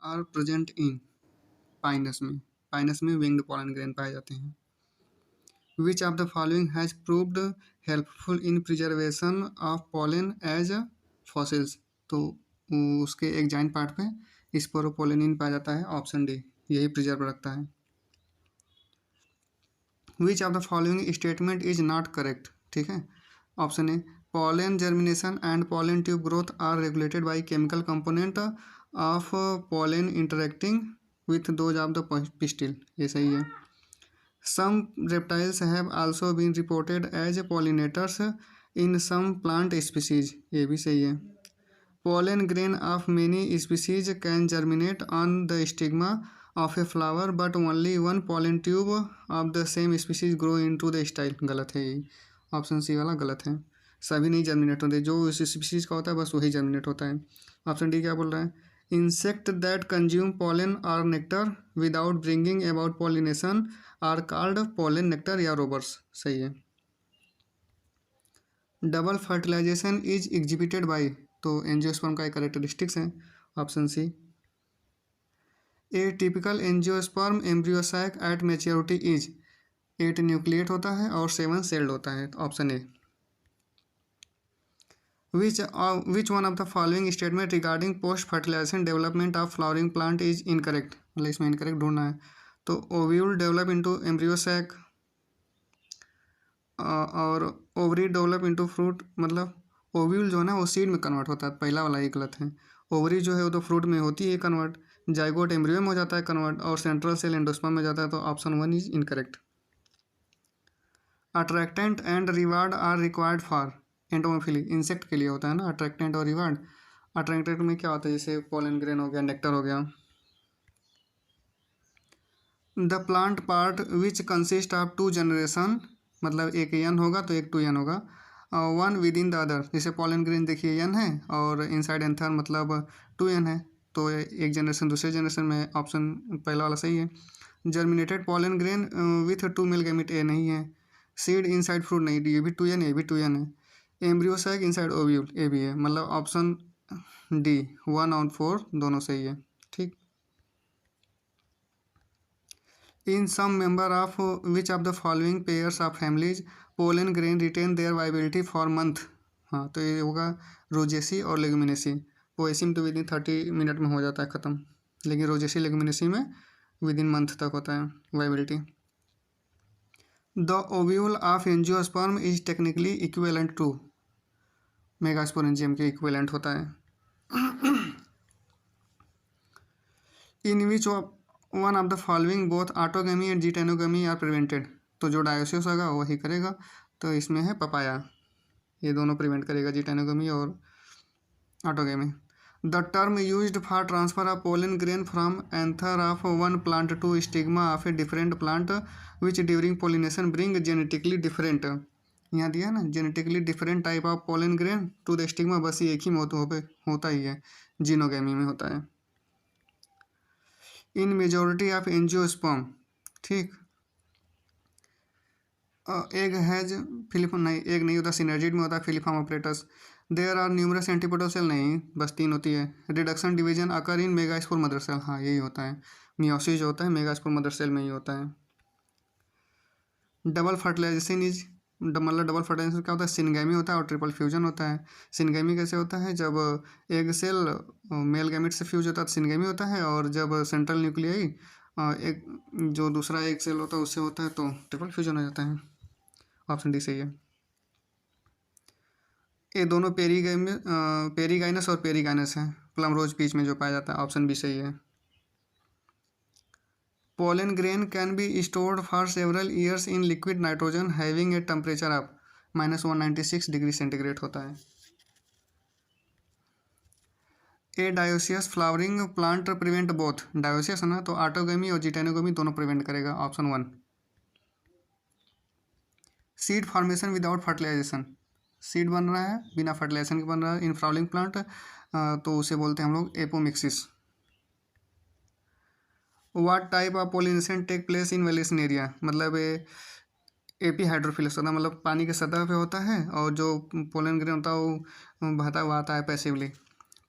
Are present in pinus में winged pollen grain पाए जाते हैं। Which of the following has proved helpful in preservation of pollen as fossils. तो उसके एक जॉइंट पार्ट पे स्पोरोपोलेनिन पाया जाता है, ऑप्शन डी यही प्रिजर्व रखता है। Which of the following statement is not correct, ठीक है। Option A, pollen germination and pollen tube growth are regulated by chemical component of pollen interacting with those of the pistil, ये सही है। some reptiles have also been reported as pollinators in some plant species, ये भी सही है। pollen grain of many species can germinate on the stigma of a flower but only one pollen tube of the same species grow into the style, गलत है, यही option C वाला गलत है। सभी नहीं जर्मिनेट होते, जो उस स्पीसीज का होता है बस वही जर्मिनेट होता है। ऑप्शन डी क्या बोल रहा है, इंसेक्ट दैट कंज्यूम पॉलन और nectar without bringing about pollination are called pollen nectar या रोबर्स, सही है। Double fertilization is exhibited by, तो एंजियोस्पर्म का एक कैरेक्टरिस्टिक्स है, option C. A typical angiosperm embryo sac at maturity is, 8 nucleate होता है और 7 सेल्ड होता है, option A. Which one of the following statement regarding post fertilization development of flowering plant is incorrect, मतलब इसमें इनकरेक्ट ढूंढना है। तो ovule develop into embryo sac और ओवरी डेवलप इनटू फ्रूट, मतलब ओव्यूल जो है ना वो सीड में कन्वर्ट होता है, पहला वाला ही गलत है। ओवरी जो है वो तो फ्रूट में होती है कन्वर्ट, जाइगोट एम्ब्रियो में हो जाता है कन्वर्ट और सेंट्रल सेल एंडोस्पर्म में जाता है, तो option 1 is incorrect. Attractant and reward are required for entomophily, insect के लिए होता है ना अट्रैक्टेंट और रिवार्ड। अट्रैक्टेंट में क्या होता है, जैसे पोलन ग्रेन हो गया, नेक्टर हो गया। The plant part which consist of 2 generation, मतलब एक यन होगा तो एक 2 यन होगा, 1 विद इन द अदर, जैसे पोलन ग्रेन देखिए यन है और इनसाइड एंथर मतलब 2 यन है, तो एक जनरेशन दूसरे जनरेशन में, ऑप्शन पहला वाला सही है। Germinated pollen grain with 2 male gamete, A नहीं है। सीड इनसाइड फ्रूट नहीं, ये भी 2 यन है, ये भी 2 यन है। एम्ब्रियो सैक इनसाइड ओव्यूल, ए भी है, मतलब ऑप्शन डी 1 और 4 दोनों सही है, ठीक। In some member of which of the following pairs of families pollen grain retain their viability for month, हाँ तो ये होगा रोजेसी और लेगुमिनेसी। पोएसी में तो विद इन 30 मिनट में हो जाता है ख़त्म, लेकिन रोजेसी लेगुमिनेसी में विद इन मंथ तक होता है viability. The ovule of angiosperm is technically equivalent to, megasporangium के इक्विवेलेंट होता है। In which one of the following both autogamy and geitonogamy are prevented, तो जो डायोसिस होगा वही करेगा, तो इसमें है पपाया, ये दोनों प्रिवेंट करेगा, जिटेनोगेमी और autogamy. The term used for transfer of pollen grain from anther of one plant to stigma of a different plant which during pollination bring genetically different, यहाँ दिया है ना, genetically different type of pollen grain to the stigma, बस ये एक ही होता ही है, xenogamy में होता है। इन मेजोरिटी ऑफ एंजियोस्पर्म, ठीक। एग हैज फिलिफॉर्म, नहीं एग नहीं होता, सिनर्जिड में होता है filiform apparatus. There are numerous antipodal cell, नहीं बस 3 होती है। Reduction division occur in megaspore mother cell, हाँ यही होता है, मियोसिस जो होता है मेगास्पोर मदर सेल में ही होता है। डबल फर्टिलाइजेशन इज, मतलब डबल फर्टिलाइजेशन क्या होता है, सिनगैमी होता है और ट्रिपल फ्यूजन होता है। सिनगैमी कैसे होता है, जब एग सेल मेल गैमेट से फ्यूज होता है तो सिनगैमी होता है, और जब सेंट्रल न्यूक्लियाई एक जो दूसरा एग सेल होता है उससे होता है तो ट्रिपल फ्यूजन हो जाता है, ऑप्शन डी सही है। ये दोनों पेरीगाइनस और पेरीगाइनस है, प्लम रोज पीच में जो पाया जाता है, ऑप्शन बी सही है। Pollen grain can be stored for several years in liquid nitrogen having a temperature of -196 degree centigrade होता है। A dioecious flowering plant prevent both, dioecious है ना तो ऑटोगेमी और जिटेनोगेमी दोनों प्रिवेंट करेगा, option 1। Seed formation without fertilisation, seed बन रहा है बिना फर्टिलाइजेशन के बन रहा है इन फ्लावरिंग प्लांट, तो उसे बोलते हैं हम लोग apomixis. What type of pollination take place in Vallisneria, मतलब एपी हाइड्रोफिलस होता है, मतलब पानी के सतह पे होता है और जो पोलन ग्रेन होता है वो बहता हुआ आता है पैसिवली,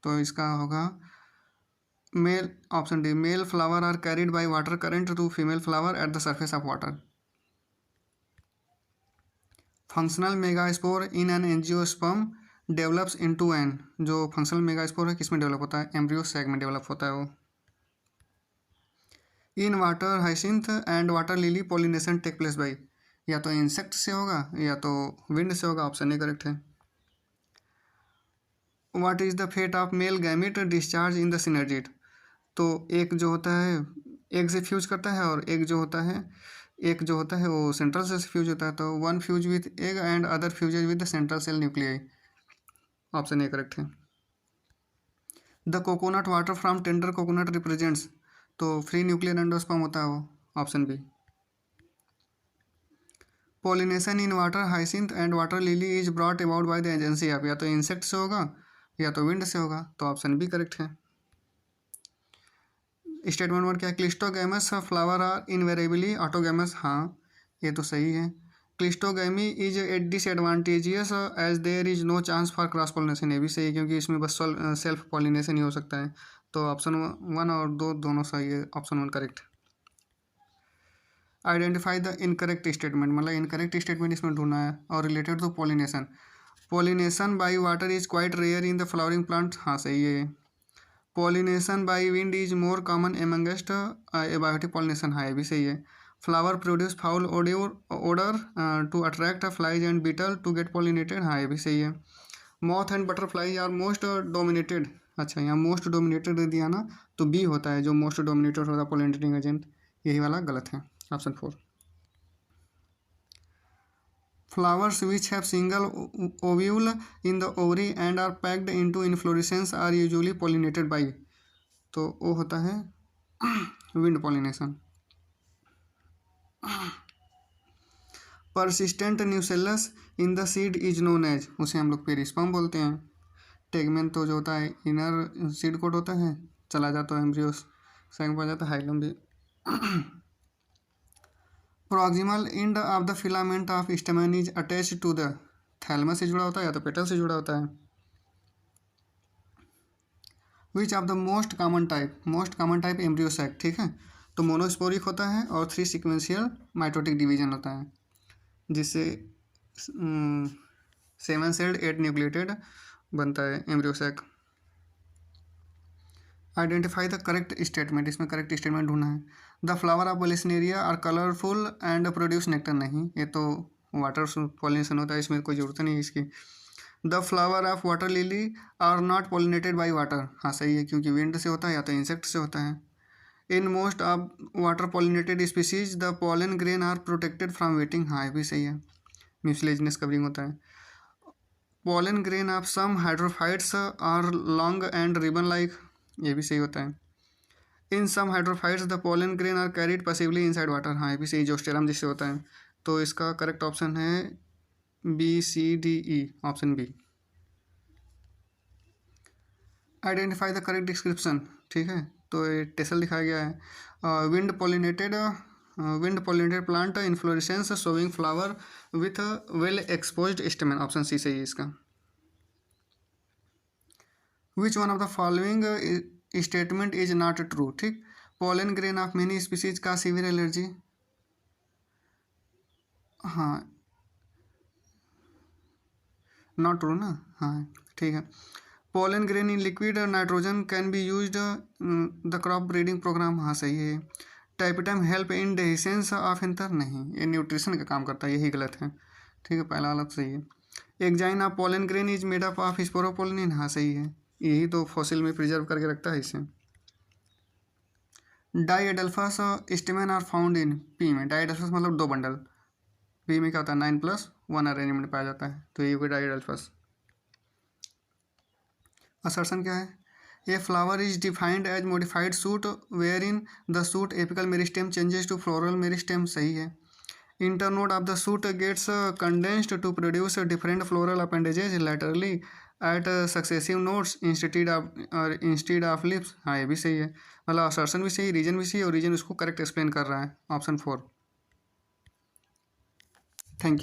तो इसका होगा male, option D, male flower are carried by water current to female flower at the surface of water. Functional megaspore in an angiosperm develops into an, जो फंक्शनल मेगास्पोर है किसमें डेवलप होता है, एम्ब्रियो सैक में develop होता है वो। In water hyacinth and water lily pollination take place by, या तो इंसेक्ट से होगा या तो विंड से होगा, ऑप्शन ए करेक्ट है। What is the fate of male gamete discharge in the synergid, तो एक जो होता है एग से फ्यूज करता है और एक जो होता है वो सेंट्रल सेल से फ्यूज होता है, तो one fuse with egg and other fuses with the central cell nuclei, option A correct है। The coconut water from tender coconut represents, तो फ्री न्यूक्लियर एंडोस्पर्म होता है वो, option B. Pollination in water hyacinth and water lily is brought about by the agency of, या तो insect से होगा या तो विंड से होगा, तो ऑप्शन बी करेक्ट है। स्टेटमेंट नंबर क्या है, cleistogamous flower are invariably autogamous, हाँ ये तो सही है। Cleistogamy is disadvantageous as there is no chance for cross pollination, ये भी सही है क्योंकि इसमें बस सेल्फ पॉलिनेशन ही हो सकता है, तो ऑप्शन 1 और 2 दोनों सही है, option 1 correct. Identify the incorrect statement, मतलब इनकरेक्ट स्टेटमेंट इसमें ढूंढना है, और related to pollination. Pollination by water is quite rare in the flowering plant, हाँ सही है। Pollination by wind is more common amongst abiotic pollination, हाँ ये भी सही है। Flower produce foul odour to attract flies and beetle to get pollinated, हाँ ये भी सही है। Moth and butterfly are most dominated, अच्छा यहाँ मोस्ट डोमिनेटेड दे दिया ना, तो बी होता है जो मोस्ट डोमिनेटेड होता है पॉलिनेटिंग एजेंट, यही वाला गलत है, option 4। Flowers which have single ovule in the ovary and are packed into inflorescence are usually pollinated by, तो वो होता है wind pollination. Persistent nucellus in the seed is known as, उसे हम लोग पेरिस्पर्म बोलते हैं। टेगमेन तो जो होता है इनर सीड कोट होता है, चला जाता है एम्ब्रियोस सेकंड पर जाता है हाइलम भी। Proximal end of the filament of stamen is attach to the, thalamus से जुड़ा होता है या तो पेटल से जुड़ा होता है। Which of the most common type embryo sac, ठीक है, तो मोनोस्पोरिक होता है और 3 सीक्वेंशियल माइटोटिक डिवीजन होता है, जिससे 7 सेल्ड 8 न्यूक्लिएटेड बनता है embryo sac. Identify the correct statement, इसमें करेक्ट स्टेटमेंट ढूंढना है। The flower of Vallisneria are colourful and produce nectar, नहीं ये तो वाटर पॉलिनेशन होता है, इसमें कोई जरूरत नहीं है इसकी। The flower of water lily are not pollinated by water, हाँ सही है क्योंकि विंड से होता है या तो इंसेक्ट से होता है। In most of water pollinated species the pollen grain are protected from wetting, हाँ ये भी सही है, म्यूसिलेजिनस कवरिंग होता है। Pollen grain of some hydrophytes are long and ribbon like, ये भी सही होता है। In some hydrophytes the pollen grain are carried passively inside water, हाँ ये भी सही, जोस्टेरम जिससे होता है, तो इसका करेक्ट ऑप्शन है BCDE, option B. Identify the correct description, ठीक है, तो ये टेसल दिखाया गया है। Wind pollinated plant inflorescence showing flower with well exposed stamen, option C सही है इसका। Which one of the following statement is not true, ठीक, pollen grain of many species का सीवियर एलर्जी, हाँ नॉट ट्रू ना, हाँ ठीक है। Pollen grain in liquid nitrogen can be used the crop breeding programme, हाँ सही है। Tapetum help in dehiscence of anther, नहीं ये न्यूट्रिशन का काम करता है, यही गलत है, ठीक है, पहला वाला सही है। Exine of pollen grain is made up of sporopollenin, हाँ सही है, यही तो फॉसिल में प्रिजर्व करके रखता है इसे। Diadelphous stamen are found in pea में, डाईएडल्फस मतलब 2 बंडल, पी में क्या होता है 9+1 अरेंजमेंट पाया जाता है, तो ये हो गया डाईएडल्फस। असर्शन क्या है, a flower is defined as modified shoot where in the shoot apical meristem changes to floral meristem, सही है। Internode of the shoot gets condensed to produce different floral appendages laterally at successive nodes instead of lips, हाँ ये भी सही है, मतलब assertion भी सही, रीजन भी सही, और रीजन उसको करेक्ट एक्सप्लेन कर रहा है, ऑप्शन 4। Thank you.